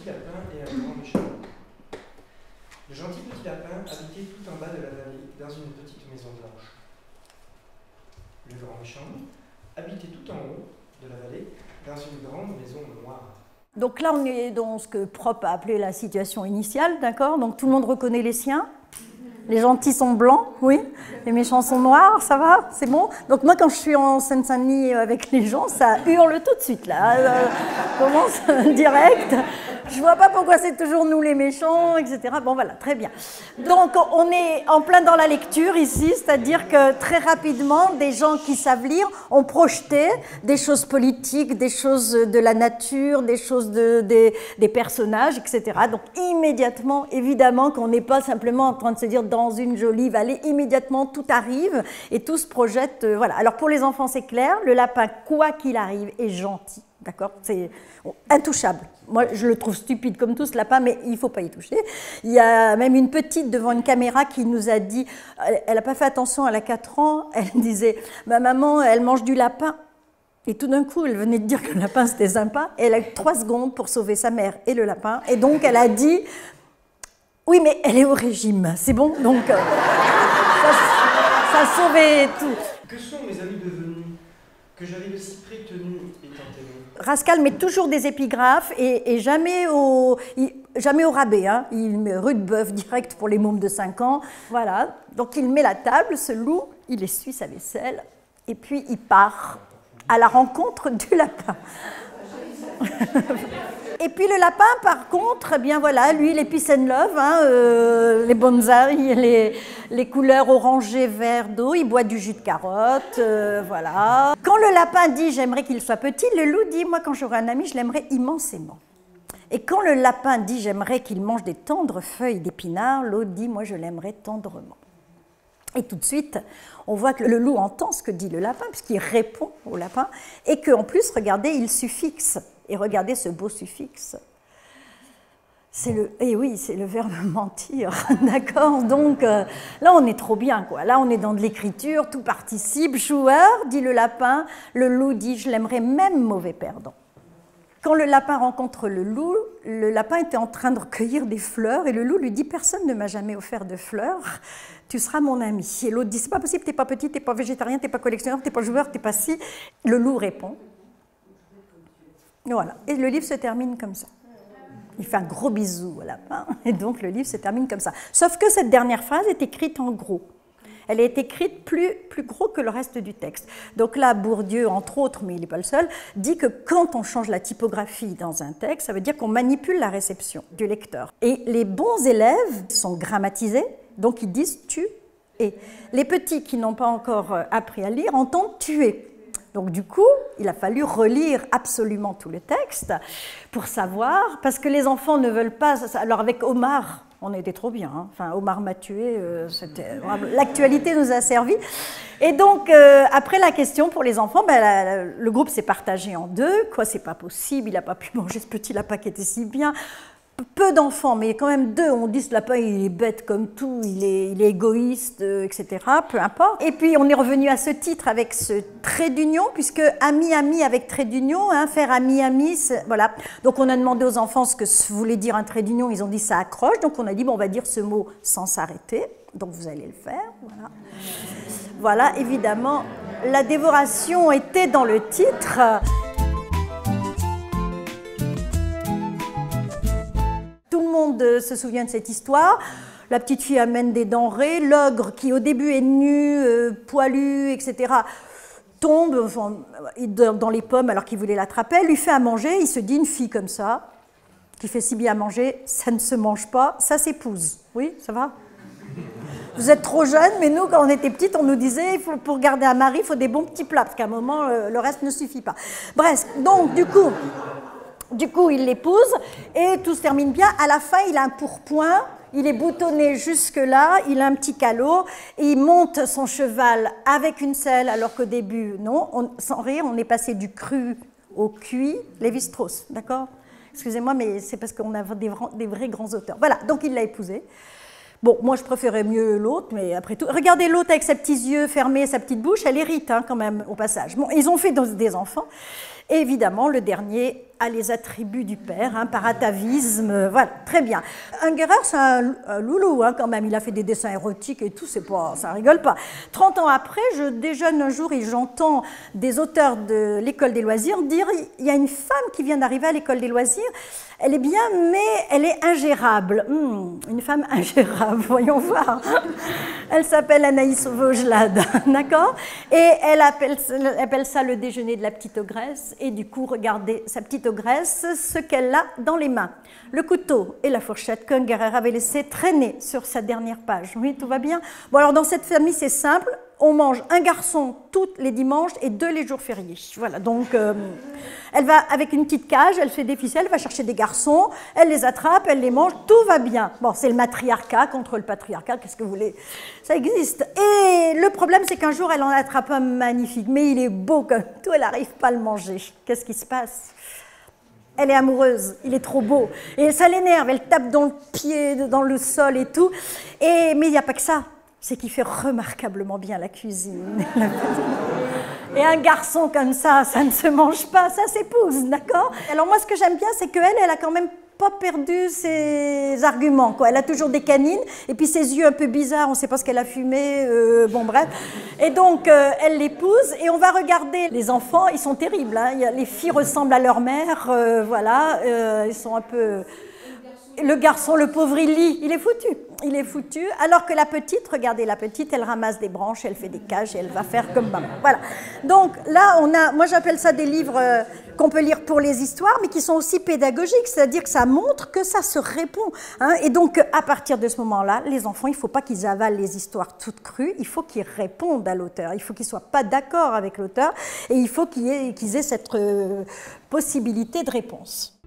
petit lapin et un grand méchant. Le gentil petit lapin habitait tout en bas de la vallée, dans une petite maison blanche. Le grand méchant habitait tout en haut de la vallée, dans une grande maison noire. Donc là, on est dans ce que Propp a appelé la situation initiale, d'accord? Donc tout le monde reconnaît les siens. Les gentils sont blancs, oui. Les méchants sont noirs, ça va? C'est bon? Donc moi, quand je suis en Seine-Saint-Denis avec les gens, ça hurle tout de suite, là. Commence direct. Je vois pas pourquoi c'est toujours nous les méchants, etc. Bon, voilà, très bien. Donc, on est en plein dans la lecture ici, c'est-à-dire que très rapidement, des gens qui savent lire ont projeté des choses politiques, des choses de la nature, des choses des personnages, etc. Donc, immédiatement, évidemment, qu'on n'est pas simplement en train de se dire dans une jolie vallée, immédiatement, tout arrive et tout se projette. Voilà. Alors, pour les enfants, c'est clair, le lapin, quoi qu'il arrive, est gentil. D'accord? C'est intouchable. Moi, je le trouve stupide comme tout ce lapin, mais il ne faut pas y toucher. Il y a même une petite devant une caméra qui nous a dit, elle n'a pas fait attention, elle a 4 ans, elle disait, ma maman, elle mange du lapin. Et tout d'un coup, elle venait de dire que le lapin, c'était sympa. Et elle a eu 3 secondes pour sauver sa mère et le lapin. Et donc, elle a dit, oui, mais elle est au régime, c'est bon? Donc, ça a sauvé tout. Que sont mes amis devenus? Que j'avais de si près tenus étant aimés. Rascal met toujours des épigraphes et jamais au rabais. Hein. Il met Rudebeuf direct pour les mômes de 5 ans. Voilà. Donc il met la table, ce loup, il essuie sa vaisselle et puis il part à la rencontre du lapin. Et puis le lapin, par contre, eh bien voilà, lui, les peace and love, hein, les bonsaïs, les couleurs orangées, vert d'eau, il boit du jus de carotte, voilà. Quand le lapin dit « j'aimerais qu'il soit petit », le loup dit « moi, quand j'aurai un ami, je l'aimerais immensément ». Et quand le lapin dit « j'aimerais qu'il mange des tendres feuilles d'épinards », l'autre dit « moi, je l'aimerais tendrement ». Et tout de suite, on voit que le loup entend ce que dit le lapin, puisqu'il répond au lapin, et qu'en plus, regardez, il suffixe. Et regardez ce beau suffixe. Et oui, c'est le verbe mentir, d'accord? Donc là, on est trop bien, quoi. Là, on est dans de l'écriture, tout participe. Joueur, dit le lapin. Le loup dit, je l'aimerais même mauvais perdant. Quand le lapin rencontre le lapin était en train de recueillir des fleurs, et le loup lui dit, personne ne m'a jamais offert de fleurs. Tu seras mon ami. Et l'autre dit, c'est pas possible, t'es pas petit, t'es pas végétarien, t'es pas collectionneur, t'es pas joueur, t'es pas si. Le loup répond. Voilà, et le livre se termine comme ça. Il fait un gros bisou au lapin, et donc le livre se termine comme ça. Sauf que cette dernière phrase est écrite en gros. Elle est écrite plus gros que le reste du texte. Donc là, Bourdieu, entre autres, mais il n'est pas le seul, dit que quand on change la typographie dans un texte, ça veut dire qu'on manipule la réception du lecteur. Et les bons élèves sont grammatisés, donc ils disent « tu es ». Les petits qui n'ont pas encore appris à lire entendent « tuer ». Donc du coup, il a fallu relire absolument tout le texte pour savoir, parce que les enfants ne veulent pas... Alors avec Omar, on était trop bien, hein. Enfin Omar m'a tué, l'actualité nous a servi. Et donc, après la question pour les enfants, ben, le groupe s'est partagé en 2. Quoi, c'est pas possible, il n'a pas pu manger ce petit lapin qui était si bien. Peu d'enfants, mais quand même 2, on dit ce lapin il est bête comme tout, il est égoïste, etc. Peu importe. Et puis on est revenu à ce titre avec ce trait d'union, puisque ami avec trait d'union, hein, faire ami, voilà. Donc on a demandé aux enfants ce que voulait dire un trait d'union, ils ont dit ça accroche, donc on a dit bon, on va dire ce mot sans s'arrêter, donc vous allez le faire, voilà. Voilà, évidemment, la dévoration était dans le titre. Tout le monde se souvient de cette histoire. La petite fille amène des denrées. L'ogre, qui au début est nu, poilu, etc., tombe dans les pommes alors qu'il voulait l'attraper. Elle lui fait à manger. Il se dit, une fille comme ça, qui fait si bien à manger, ça ne se mange pas, ça s'épouse. Oui, ça va? Vous êtes trop jeune, mais nous, quand on était petites, on nous disait, pour garder un mari, il faut des bons petits plats, parce qu'à un moment, le reste ne suffit pas. Bref, donc, du coup, il l'épouse et tout se termine bien. À la fin, il a un pourpoint, il est boutonné jusque-là, il a un petit calot, et il monte son cheval avec une selle, alors qu'au début, non. Sans rire, on est passé du cru au cuit, Lévi-Strauss, d'accord? Excusez-moi, mais c'est parce qu'on a des vrais grands auteurs. Voilà, donc il l'a épousée. Bon, moi, je préférais mieux l'autre, mais après tout... Regardez l'autre avec ses petits yeux fermés, sa petite bouche, elle hérite hein, quand même, au passage. Bon, ils ont fait des enfants. Et évidemment, le dernier a les attributs du père, hein, par atavisme, voilà, très bien. Ungerer, c'est un loulou, hein, quand même, il a fait des dessins érotiques et tout, c'est pas, ça rigole pas. 30 ans après, je déjeune un jour et j'entends des auteurs de l'école des loisirs dire « il y a une femme qui vient d'arriver à l'école des loisirs, elle est bien, mais elle est ingérable. Une femme ingérable, voyons voir. Elle s'appelle Anaïs Vaugelade, d'accord? Et elle appelle ça le déjeuner de la petite ogresse. Et du coup, regardez sa petite ogresse, ce qu'elle a dans les mains. Le couteau et la fourchette qu'Ungerer avait laissé traîner sur sa dernière page. Oui, tout va bien? Bon, alors dans cette famille, c'est simple. On mange un garçon tous les dimanches et 2 les jours fériés. Voilà, donc elle va avec une petite cage, elle fait des ficelles, elle va chercher des garçons, elle les attrape, elle les mange, tout va bien. Bon, c'est le matriarcat contre le patriarcat, qu'est-ce que vous voulez? Ça existe. Et le problème, c'est qu'un jour, elle en attrape un magnifique, mais il est beau comme tout, elle n'arrive pas à le manger. Qu'est-ce qui se passe? Elle est amoureuse, il est trop beau. Et ça l'énerve, elle tape dans le pied, dans le sol et tout. Mais il n'y a pas que ça. C'est qu'il fait remarquablement bien la cuisine. Et un garçon comme ça ne se mange pas, ça s'épouse, d'accord? Alors moi, ce que j'aime bien, c'est qu'elle, elle a quand même pas perdu ses arguments, quoi. Elle a toujours des canines, et puis ses yeux un peu bizarres, on ne sait pas ce qu'elle a fumé, bon bref. Et donc, elle l'épouse, et on va regarder les enfants, ils sont terribles, hein. Les filles ressemblent à leur mère, voilà, ils sont un peu... Le garçon, le pauvre, il est foutu. Il est foutu. Alors que la petite, regardez, la petite, elle ramasse des branches, elle fait des cages et elle va faire comme maman. Voilà. Donc là, moi j'appelle ça des livres qu'on peut lire pour les histoires, mais qui sont aussi pédagogiques, c'est-à-dire que ça montre que ça se répond. Hein. Et donc, à partir de ce moment-là, les enfants, il ne faut pas qu'ils avalent les histoires toutes crues, il faut qu'ils répondent à l'auteur, il faut qu'ils ne soient pas d'accord avec l'auteur, et il faut qu'ils aient cette possibilité de réponse.